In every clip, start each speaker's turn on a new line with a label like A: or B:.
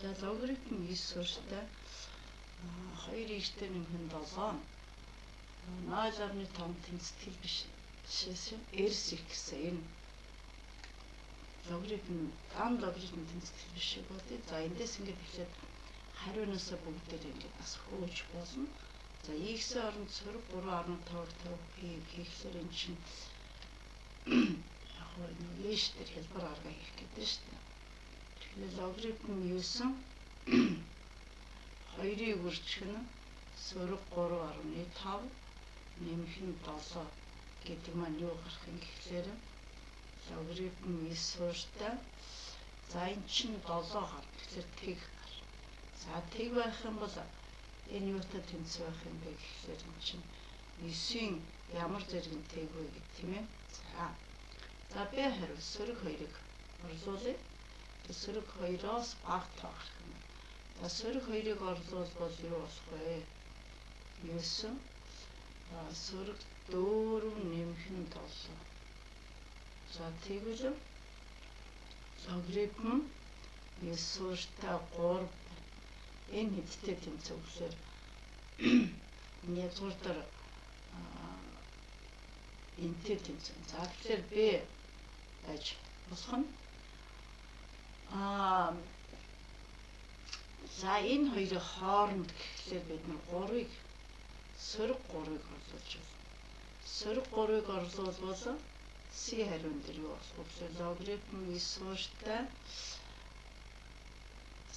A: За логарифм 9 суурьтай 2 ихтэй нэмэх нь 7 0.5 тэнцэтгэл бишээс эрс их гэсэн энэ логарифм логарифм тэнцэтгэл биш шиг болъё. За эндээс ингээд эхлээд хариунаасаа бүгдээр ингээд бас хөөж болно. За x-ийн оронд сөрөг 3.5-ыг хийхлээр энэ чинь яг нь ээш дээр хэлбэр арга хийх гэдэг шүү дээ. Тэгэхээр логарифм 9 2-ыг үржих нь сөрөг 3.5 нэмэх нь 7 гэдэг маань юу гарах юм гэхлээр логарифм 9 суурьтай. За энэ чинь 7 гар. Тэгэхээр тэг гар. За тэг байх юм бол энэ юутай тэнцэх байх юм бэ гэхлээр энэ чинь 9-ийн ямар зэрэг тэг вэ гэх тийм ээ. За би хариу сөрөг 2-ыг орлуулъя. Сөрөг 2-оос бага тоо гарах юм. За сөрөг 2-ыг орлуулбал юу болох вэ? 9 сөрөг 4 нэмэх нь 7. За тэгвэл логарифм 9 суурьтай 3 энэ хэдтэй тэнцэх гэхээр нэгдүгээр дээр энтэй тэнцэх. За тэгэхээр b байж болох нь за энэ хоёрын хооронд гэхлээр бид нар 3-ыг сөрөг 3-ыг орлуулж байна. Сөрөг 3-ыг орлуулбал c хариун дээр юу болох вэ гэхээр логарифм 9 суурьтай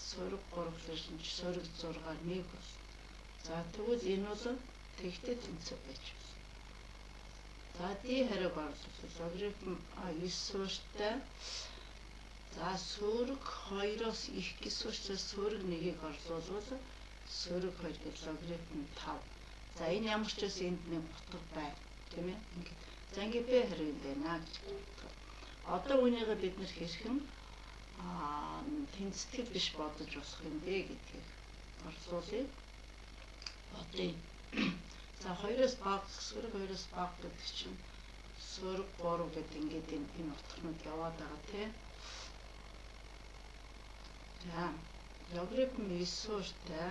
A: сөрөг 3 гэхлээр сөрөг 6 1 бол. За тэгвэл энэ бол тэгтэй тэнцэх байж байна. За d хариуг орлуулбал логарифм 9 суурьтай за сөрөг 2-оос их гэсвэрчээс сөрөг 1-ийг орлуулбал сөрөг 2 гэж логарифм 5. За энэ ямар ч үс энд нэг утга байна. Тийм ээ? Ингээд. За ингээд b хариу юм байна гэж боддог. Одоо үүнийгээ бид нэр хэрхэн тэнцэтгэл биш бодож болох юм бэ гэдгийг орлуулъя. Бодъё. За 2-оос бага сөрөг 2-оос бага гэдэг чинь сөрөг 3 гэдэг ингээд энэ утгнууд яваад байгаа тийм. За логарифм 9 суурьтай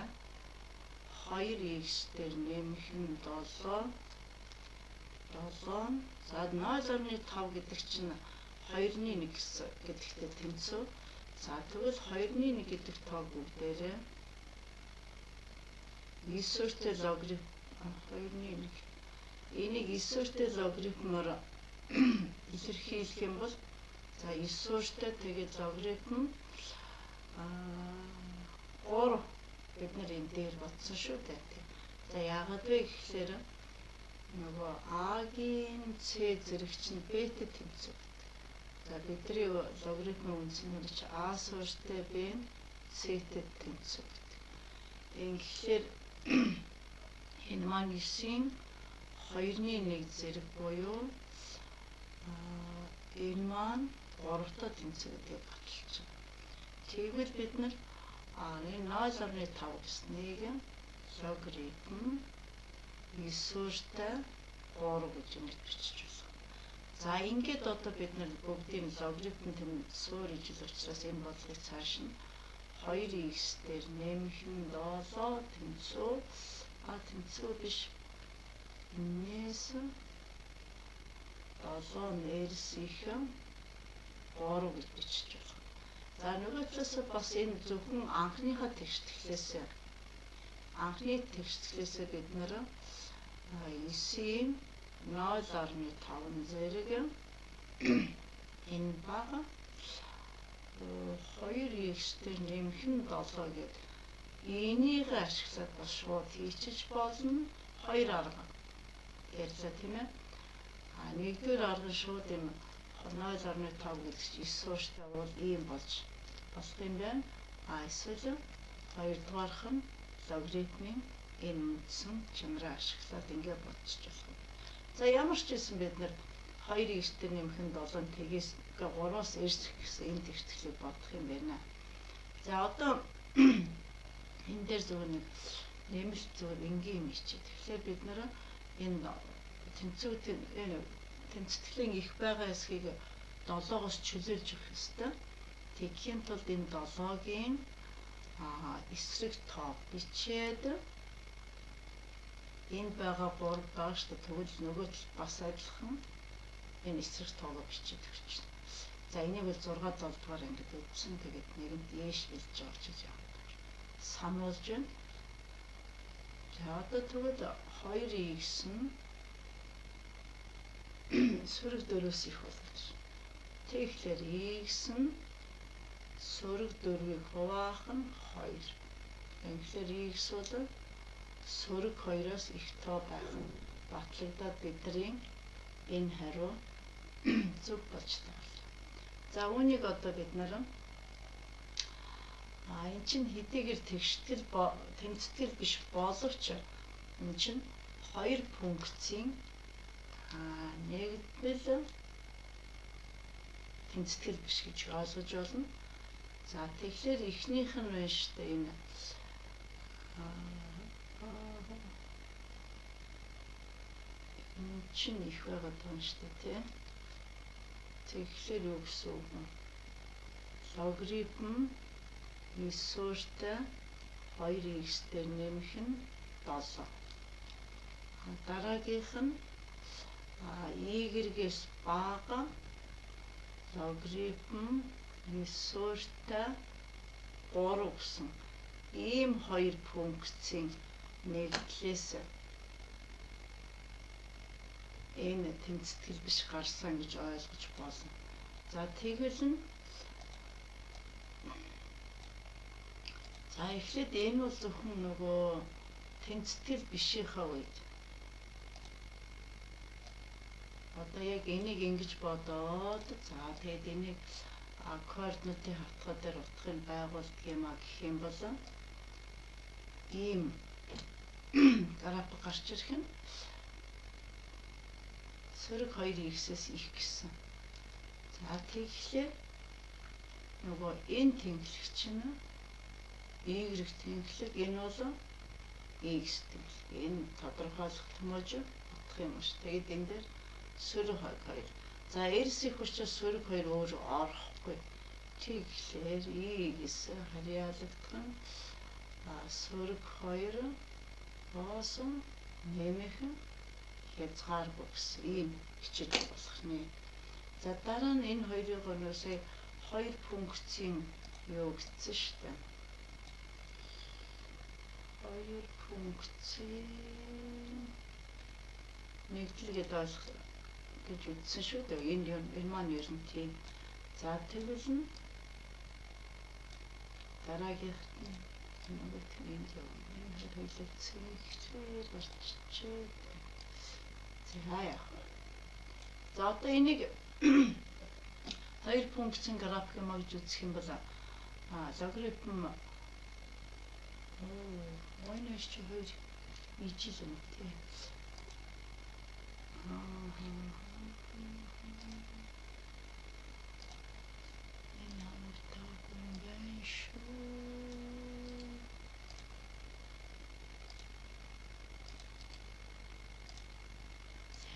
A: 2x дээр нэмэх нь 7 за 0.5 гэдэг чинь 2-1 гэсэн гэдэгтэй тэнцүү. За тэгвэл 2-1 гэдэг тоо бүгдээрээ 9 суурьтай логарифм 2-1 энийг 9 суурьтай логарифмаар илэрхийлэх юм бол за 9 суурьтай тэгээд логарифм 3 бид нар энэ дээр бодсон шүү дээ. За яагаад вэ гэхлээр нөгөө а-гийн c зэрэг чинь б-тэй тэнцүү. За бидний логарифмын үндсээр чи а суурьтай b c-тэй тэнцүү гэдэг. Тэгэхээр энэ маань 9-ийн 2-1 зэрэг буюу энэ маань 3-тай тэнцүү гэдгийг баталж байна. Тэгвэл бид нар энэ 0.5 гэснийг логарифм 9 суурьтай 3 гэж ингэж бичиж байна. За ингээд одоо бид нар бүгдийн логарифм суурь ижил учраас энэ бодлогыг цааш нь 2x дээр нэмэх нь 7 тэнцүү тэнцүү биш энээс 7 нэрс их 3 гэж бичиж байна. За нөгөө талаас бас энэ зөвхөн анхныхаа тэгштгэлээсээ бид нэр 9-ийн 0.5 зэрэг энэ бага 2x дээр нэмэх нь 7 гэдэг энийг ашиглаад бас шууд хийчих болно. Хоёр арга ярьлаа тийм ээ. Нэгдүгээр арга шууд юм 0.5 гэдэг чинь 9 суурьтай бол ийм болж болох юм байна. Эсвэл хоёрдугаарх нь логарифмын энэ үндсэн чанараа ашиглаад ингээд бодчих болох. За ямар ч байсан бид нэр 2x дээр нэмэх нь 7 тэгээс 3-аас эрсэх гэсэн энэ тэгштгэлийг бодох юм байна. За одоо энэ дээр зөвхөн нэг нэмэлт зөвхөн энгийн юм ичээ. Тэгэхээр бид нэр энэ тэнцэтгэлийн их байгаа хэсгийг 7-оос чөлөөлж өгөх ёстой. Тэгхийн тулд энэ 7-гийн эсрэг тоо бичээд энд байгаа 3 байгаа шүү дээ. Тэгвэл нөгөө бас адилхан энэ эсрэг тоогоо бичиж өгч. За энийг бол 6 7 дугаар ангид өгсөн. Тэгээд нэгэнд ээш хэлж орж иж яваад сануулж байна. За одоо тэгвэл 2x нь сөрөг 4-өөс их болж. Тэгэхээр x нь сөрөг 4-ийг хуваах нь 2. Тэгэхээр x бол сөрөг 2-оос их тоо байх нь батлагдаад бидний энэ хариу зөв болж таарлаа. За үүнийг одоо бид нар энэ чинь хэдийгээр тэмцэтгэл биш боловч энэ чинь 2 функцийн нэгдмэл тэмцэтгэл биш гэж ойлгож болно. За тэгэхээр эхнийх нь байна шүү дээ энэ чинь их байгаад байна шүү дээ тий. Тэгэхээр юу гэсэн үг вэ? Логарифм эсүүртэй 2x дээр нэмэх нь 7. Дараагийнх нь y-гээс бага логарифм эсүүртэй 3 гэсэн ийм 2 функцийн нэгдлээс энэ тэмцэтгэл биш гарсан гэж ойлгож болно. За тэгвэл нь за эхлээд энэ бол зөвхөн нөгөө тэмцэтгэл бишийнхаа үед одоо яг энийг ингэж бодоод за тэгээд энийг координатын хавтгай дээр утгыг байгуулдаг юм гэх юм бол ийм график гарч ирэх нь сөрөг 2x-ээс их гэсэн. За тэгэхээр нөгөө энэ тэнхлэгч нь y тэнхлэг энэ бол x тэнхлэг. Энэ тодорхойлох томооч утгах юм шүү. Тэгээд энэ дээр сөрөг 2. За эрс их учраас сөрөг 2 өөр орохгүй. Тэгэхээр y-гээс харьяалагдах нь сөрөг 2 боосон нэмэх нь хязгааргүй гэсэн ийм хичээл болох нэ. За дараа нь энэ хоёрыг өнөөсөө 2 функцийн юу гэсэн шүү дээ. 2 функцийн нэгдлэгээд ойлгох гэж үзсэн шүү дээ. Энэ маань ер нь тийм. За тэгвэл нь дараагийнх нь нөгөө тэнд явна. Хэлэлцээ ихтэй болчихжээ. За яах вэ? За одоо энийг 2 функцийн график юм гэж үзэх юм бол логарифм ойноос чи 2 ижил юм тий.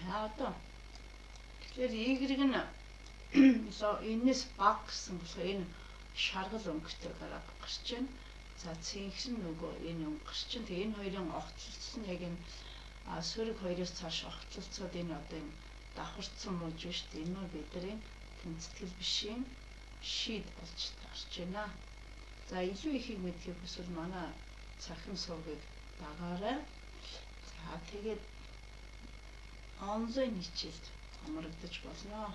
A: Одоо тэгэхээр y нь энэс бага гэсэн болохоор энэ шаргал өнгөтэй график гарч байна. За цэнхс нь нөгөө энэ өнгө гарч байна. Тэгээ энэ хоёрын огтлолцсон яг энэ сөрөг 2-оос цааш огтлолцоод энэ одоо энэ давхарцсан мууж байна шүү дээ. Энэ нь бидний тэмцэтгэл бишийн шийд болж таарч байна. За илүү ихийг мэдхийг хүсвэл манай цахим сувгийг дагаарай. За тэгээд онлайн хичээлд хамрагдаж болно.